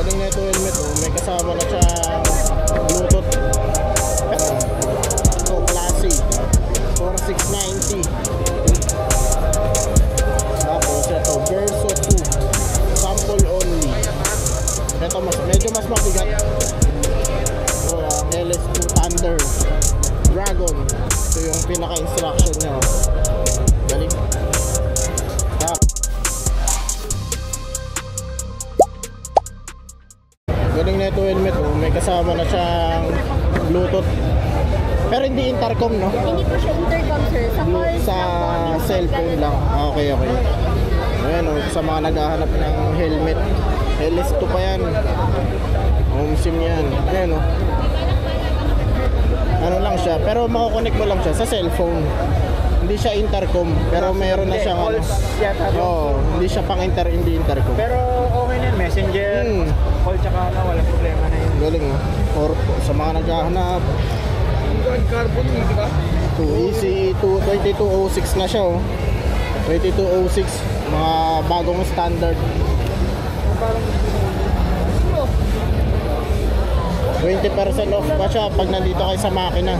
Galing na ito helmet, oh. May kasama na siya Bluetooth. Ito, Classy 4690. Tapos ito, Verso 2 sample only. Ito medyo mas mabigat. Ito ang LS2 Thunder Dragon. Ito yung pinaka-instruction niya, oh. Galing. Galing na ito helmet, oh. May kasama na siyang Bluetooth. Pero hindi intercom, no? Hindi po siya intercom, sir. Sa calls Sa cellphone lang. Ah, okay. Ayan, oh. Sa mga naghahanap ng helmet, LS2 pa yan. Home SIM yan. Ayan, oh. Ano lang siya, pero makakonect mo lang siya sa cellphone. Hindi siya intercom, pero meron na siyang ano. Hindi siya pang hindi intercom. Pero okay na yun, messenger, call tsaka ano, walang problema na yun. Galing, oh. Or sa mga naghahanap. Carbon, di ba? ECE 2206 na siya, oh. 2206, mga bagong standard. 20% off pa siya pag nandito kayo sa makina.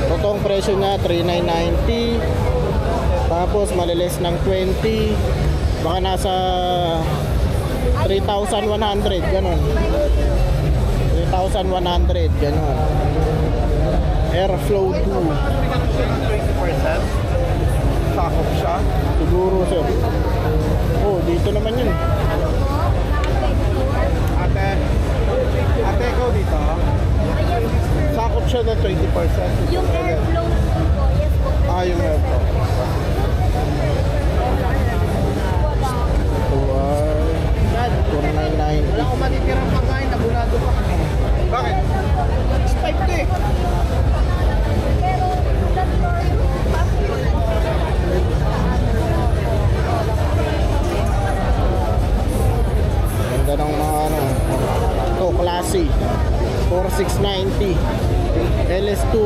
Totoong presyo niya 3,990. Tapos maliles ng 20. Baka nasa 3,100 ganun. 3,100 ganun. Airflow 2. 20% sakop siya. Siguro, sir. Oh, dito naman yun. Ate, ikaw dito. Sakop siya na 20%. Yung airflow po, yes po. Yung airflow. Ito ay 4,990. Wala akong matitirang pagkain, nabulado pa kami. Bakit? Spike to eh. Pero, that door, Ganda ng mga ano. Ito, Classy 4,690. LS2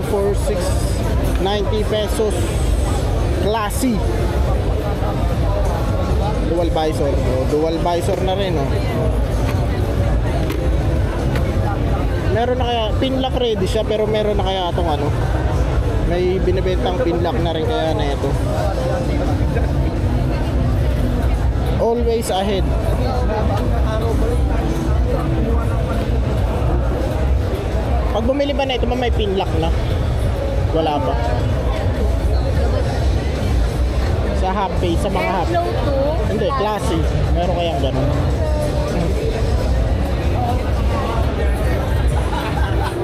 4,690 pesos. Classy. Dual visor. Dual visor na rin, oh. Meron na kaya, pin lock ready siya, pero meron na kaya itong ano. May binibentang pin lock na rin kaya na ito. Always ahead. Pag bumili ba na ito, may pin lock na? Wala pa. Sa half pay, sa mga half. airflow 2. Hindi, Classy. Meron kayang ganun.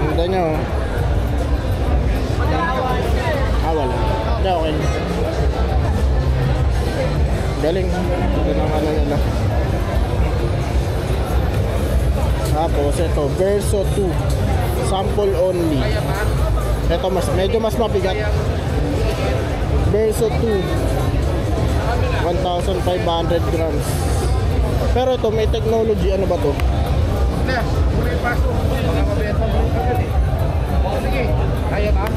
Ganda nyo. Wala. Hindi, okay. Galing. Ito ng ano nila. Tapos ito, Verso 2 sample only. Ito medyo mas mabigat. Verso 2 1,500 grams. Pero ito may technology, ano ba to? Hindi, muna yung paso. Mga mabenta mo rin yun eh. Sige, kaya ba?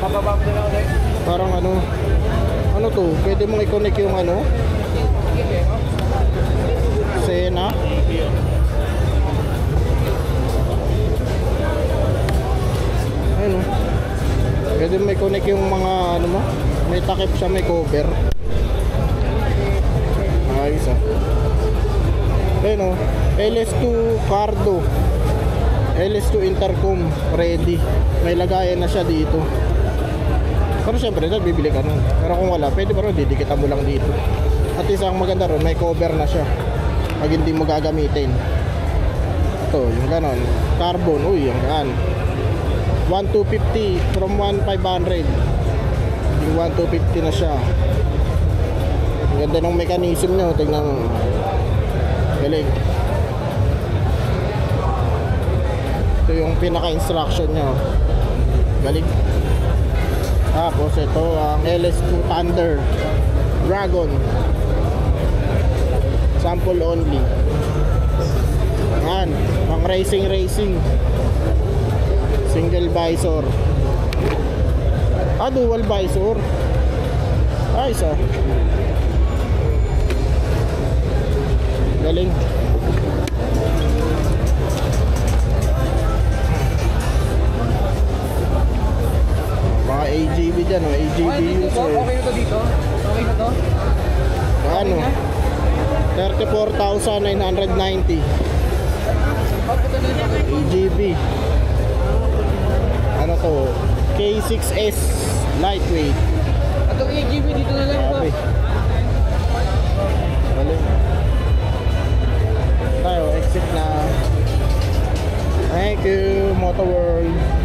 Mababa mo na ulit. Parang ano to? Pwede mong i-connect yung ano? Sena. Ano? Pwede mo i-connect yung mga ano mo? May takip siya, may cover. Ayos, ah. Ayun, oh. LS2 Cardo. LS2 intercom ready. May lagayan na siya dito. Pero syempre, bibili ka nun. Pero kung wala, pwede ba rin, didikitan mo lang dito. At isang maganda ron, may cover na siya pag hindi mo gagamitin. Ito, yung ganon. Carbon, uy, yung gan 1,250 from 1,500. Yung 1,250 na siya. Ang ganda ng mechanism nyo. Tignan mo. Galing. Ito yung pinaka-instruction nyo. Galing. Tapos ito ang LS2 Thunder Dragon sample only. Yan, pang racing single visor. Dual visor. Ay, isa. dyan, oh, AGV Okay na to, user. okay na to dito? Okay na to? Ano? 34,990. AGV. Ano to? K6S lightweight. Atong AGV dito na lang po. Sabi. Balik. Tayo, exit na. Thank you, Motor World.